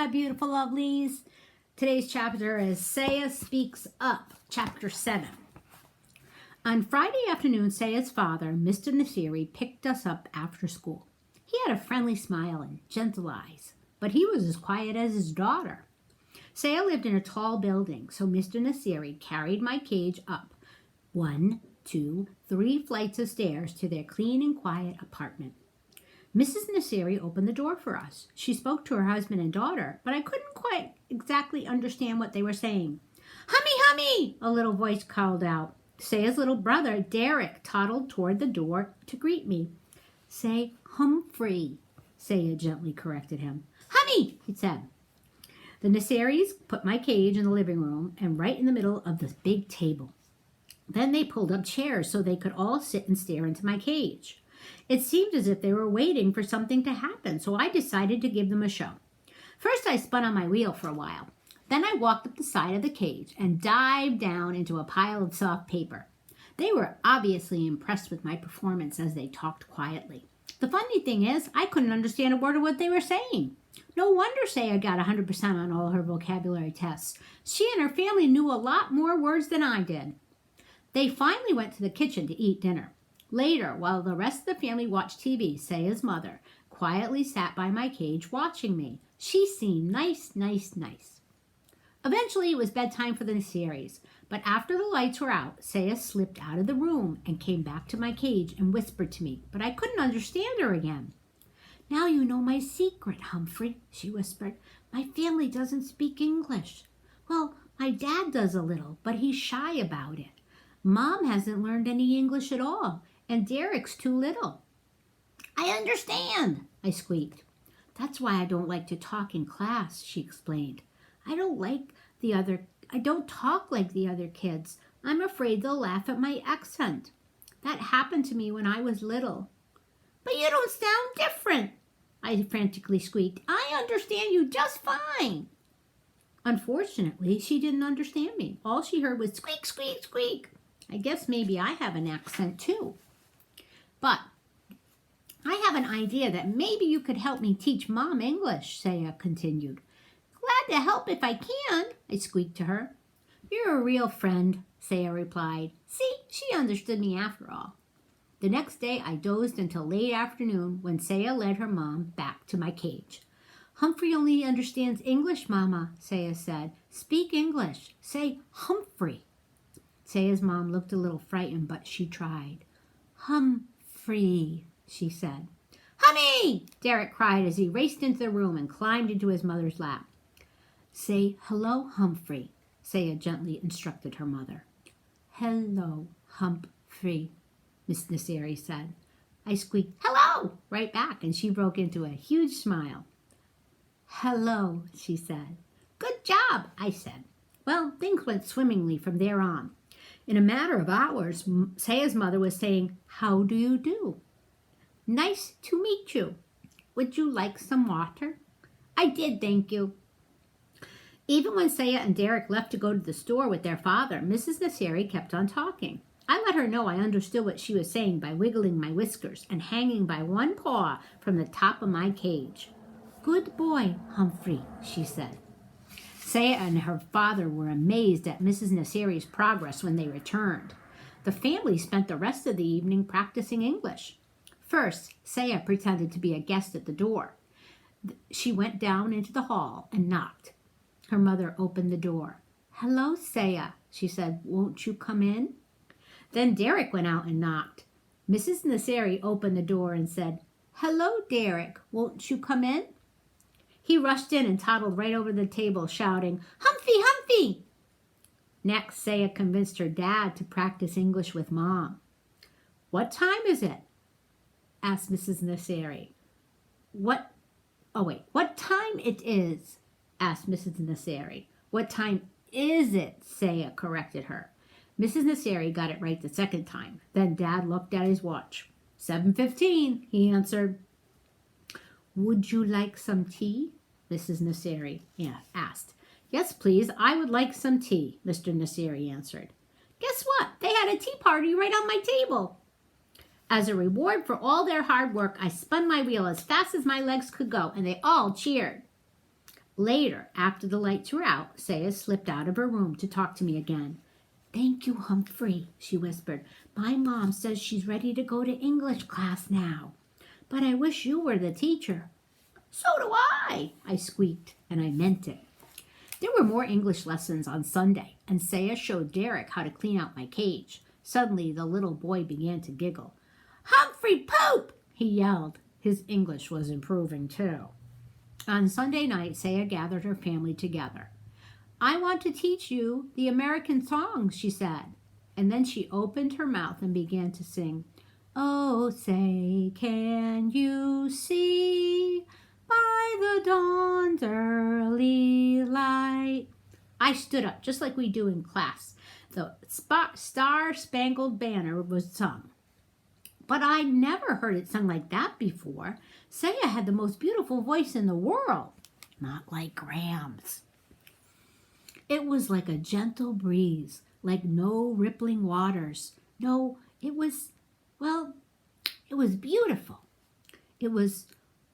my beautiful lovelies. Today's chapter is Saya Speaks Up, Chapter 7. On Friday afternoon, Saya's father, Mr. Nasiri, picked us up after school. He had a friendly smile and gentle eyes, but he was as quiet as his daughter. Saya lived in a tall building, so Mr. Nasiri carried my cage up 1, 2, 3 flights of stairs to their clean and quiet apartment. Mrs. Nasiri opened the door for us. She spoke to her husband and daughter, but I couldn't quite exactly understand what they were saying. "Hummy, hummy!" a little voice called out. Saya's little brother, Derek, toddled toward the door to greet me. "Say Humphrey," Saya gently corrected him. "Hummy," he said. The Nasiris put my cage in the living room and right in the middle of the big table. Then they pulled up chairs so they could all sit and stare into my cage. It seemed as if they were waiting for something to happen, so I decided to give them a show. First, I spun on my wheel for a while. Then I walked up the side of the cage and dived down into a pile of soft paper. They were obviously impressed with my performance as they talked quietly. The funny thing is, I couldn't understand a word of what they were saying. No wonder Saya got 100% on all her vocabulary tests. She and her family knew a lot more words than I did. They finally went to the kitchen to eat dinner. Later, while the rest of the family watched TV, Saya's mother quietly sat by my cage watching me. She seemed nice. Eventually, it was bedtime for the Nasiris, but after the lights were out, Saya slipped out of the room and came back to my cage and whispered to me, but I couldn't understand her again. "Now you know my secret, Humphrey," she whispered. "My family doesn't speak English. Well, my dad does a little, but he's shy about it. Mom hasn't learned any English at all, and Derek's too little." "I understand," I squeaked. "That's why I don't like to talk in class," she explained. I don't talk like the other kids. I'm afraid they'll laugh at my accent. That happened to me when I was little." "But you don't sound different," I frantically squeaked. "I understand you just fine." Unfortunately, she didn't understand me. All she heard was squeak, squeak, squeak. I guess maybe I have an accent too. "But I have an idea that maybe you could help me teach Mom English," Saya continued. "Glad to help if I can," I squeaked to her. "You're a real friend," Saya replied. See, she understood me after all. The next day, I dozed until late afternoon when Saya led her mom back to my cage. "Humphrey only understands English, Mama," Saya said. "Speak English. Say Humphrey." Saya's mom looked a little frightened, but she tried. "Humphrey," she said. "Hummy!" Derek cried as he raced into the room and climbed into his mother's lap. "Say hello, Humphrey," Saya gently instructed her mother. "Hello, Humphrey," Miss Nasiri said. I squeaked, "Hello!" right back, and she broke into a huge smile. "Hello," she said. "Good job," I said. Well, things went swimmingly from there on. In a matter of hours, Saya's mother was saying, "How do you do?" "Nice to meet you. Would you like some water?" "I did, thank you." Even when Saya and Derek left to go to the store with their father, Mrs. Nasiri kept on talking. I let her know I understood what she was saying by wiggling my whiskers and hanging by one paw from the top of my cage. "Good boy, Humphrey," she said. Saya and her father were amazed at Mrs. Nasiri's progress when they returned. The family spent the rest of the evening practicing English. First, Saya pretended to be a guest at the door. She went down into the hall and knocked. Her mother opened the door. "Hello, Saya," she said. "Won't you come in?" Then Derek went out and knocked. Mrs. Nasiri opened the door and said, "Hello, Derek. Won't you come in?" He rushed in and toddled right over the table, shouting, "Humphrey, Humphrey!" Next, Saya convinced her dad to practice English with Mom. "What time is it?" asked Mrs. Nasiri. What time it is?" asked Mrs. Nasiri. "What time is it?" Saya corrected her. Mrs. Nasiri got it right the second time. Then Dad looked at his watch. 7:15, he answered. "Would you like some tea?" Mrs. Nasiri asked. "Yes, please. I would like some tea," Mr. Nasiri answered. Guess what? They had a tea party right on my table. As a reward for all their hard work, I spun my wheel as fast as my legs could go, and they all cheered. Later, after the lights were out, Saya slipped out of her room to talk to me again. "Thank you, Humphrey," she whispered. "My mom says she's ready to go to English class now. But I wish you were the teacher." "So do I squeaked, and I meant it. There were more English lessons on Sunday, and Saya showed Derek how to clean out my cage. Suddenly, the little boy began to giggle. "Humphrey, poop!" he yelled. His English was improving, too. On Sunday night, Saya gathered her family together. "I want to teach you the American songs," she said. And then she opened her mouth and began to sing, "Oh, say, can you see by the dawn's early light?" I stood up, just like we do in class. The Star-Spangled Banner was sung. But I'd never heard it sung like that before. Saya had the most beautiful voice in the world. Not like Graham's. It was like a gentle breeze, like no rippling waters. No, it was beautiful. It was,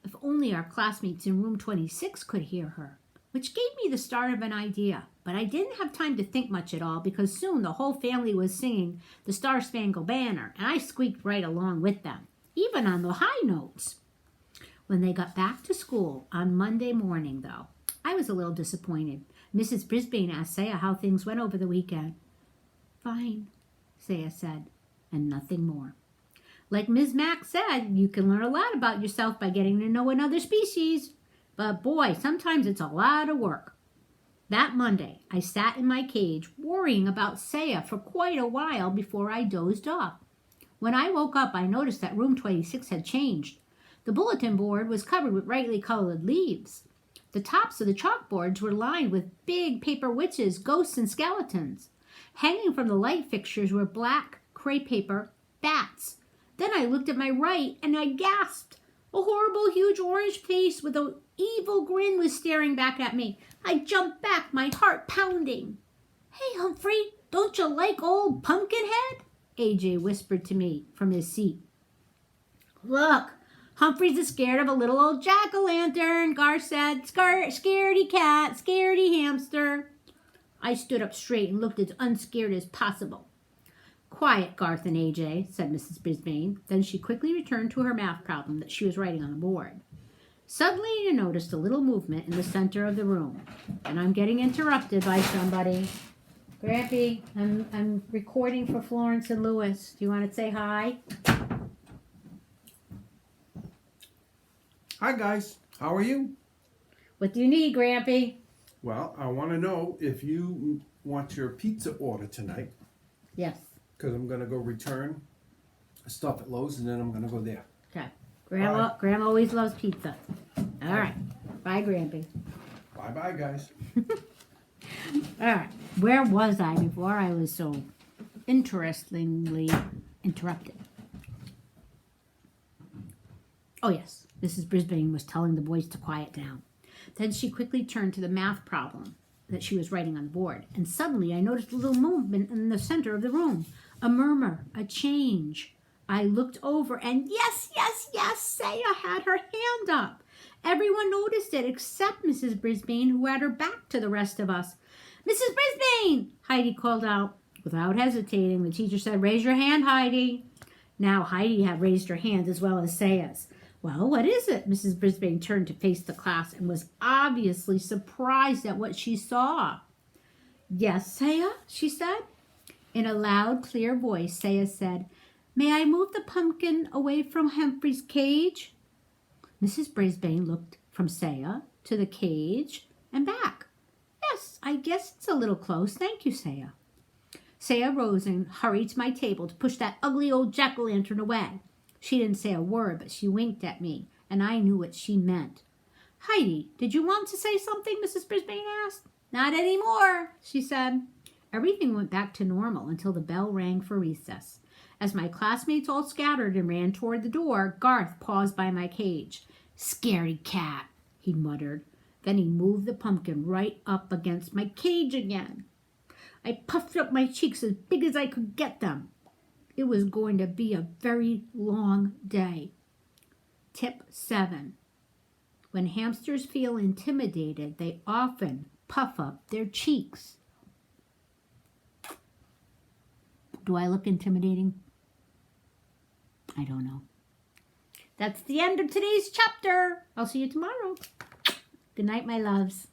if only our classmates in room 26 could hear her, which gave me the start of an idea. But I didn't have time to think much at all because soon the whole family was singing the Star-Spangled Banner, and I squeaked right along with them, even on the high notes. When they got back to school on Monday morning, though, I was a little disappointed. Mrs. Brisbane asked Saya how things went over the weekend. "Fine," Saya said, and nothing more. Like Ms. Mack said, you can learn a lot about yourself by getting to know another species. But boy, sometimes it's a lot of work. That Monday, I sat in my cage worrying about Saya for quite a while before I dozed off. When I woke up, I noticed that room 26 had changed. The bulletin board was covered with brightly colored leaves. The tops of the chalkboards were lined with big paper witches, ghosts, and skeletons. Hanging from the light fixtures were black crepe paper bats. Then I looked at my right and I gasped. A horrible, huge orange face with an evil grin was staring back at me. I jumped back, my heart pounding. "Hey, Humphrey, don't you like old Pumpkinhead?" AJ whispered to me from his seat. "Look, Humphrey's scared of a little old jack-o'-lantern," Gar said. "Scaredy cat, scaredy hamster." I stood up straight and looked as unscared as possible. "Quiet, Garth and AJ," said Mrs. Brisbane. Then she quickly returned to her math problem that she was writing on the board. Suddenly, you noticed a little movement in the center of the room. And I'm getting interrupted by somebody. Grampy, I'm recording for Florence and Lewis. Do you want to say hi? Hi guys, how are you? What do you need, Grampy? Well, I want to know if you want your pizza order tonight, Yes. because I'm going to go return stuff at Lowe's and then I'm going to go there. Okay. Grandma always loves pizza. All right. Bye, Grampy. Bye-bye, guys. All right. Where was I before I was so interestingly interrupted? Oh, yes. Mrs. Brisbane was telling the boys to quiet down. Then she quickly turned to the math problem that she was writing on the board. And suddenly I noticed a little movement in the center of the room. A murmur, a change. I looked over and yes, Saya had her hand up. Everyone noticed it except Mrs. Brisbane, who had her back to the rest of us. "Mrs. Brisbane!" Heidi called out. Without hesitating, the teacher said, "Raise your hand, Heidi." Now Heidi had raised her hand as well as Saya's. "Well, what is it?" Mrs. Brisbane turned to face the class and was obviously surprised at what she saw. "Yes, Saya," she said. In a loud, clear voice, Saya said, "May I move the pumpkin away from Humphrey's cage?" Mrs. Brisbane looked from Saya to the cage and back. "Yes, I guess it's a little close. Thank you, Saya." Saya rose and hurried to my table to push that ugly old jack-o'-lantern away. She didn't say a word, but she winked at me, and I knew what she meant. "Heidi, did you want to say something?" Mrs. Brisbane asked. "Not anymore," she said. Everything went back to normal until the bell rang for recess. As my classmates all scattered and ran toward the door, Garth paused by my cage. "Scaredy cat," he muttered. Then he moved the pumpkin right up against my cage again. I puffed up my cheeks as big as I could get them. It was going to be a very long day. Tip 7. When hamsters feel intimidated, they often puff up their cheeks. Do I look intimidating? I don't know. That's the end of today's chapter. I'll see you tomorrow. Good night, my loves.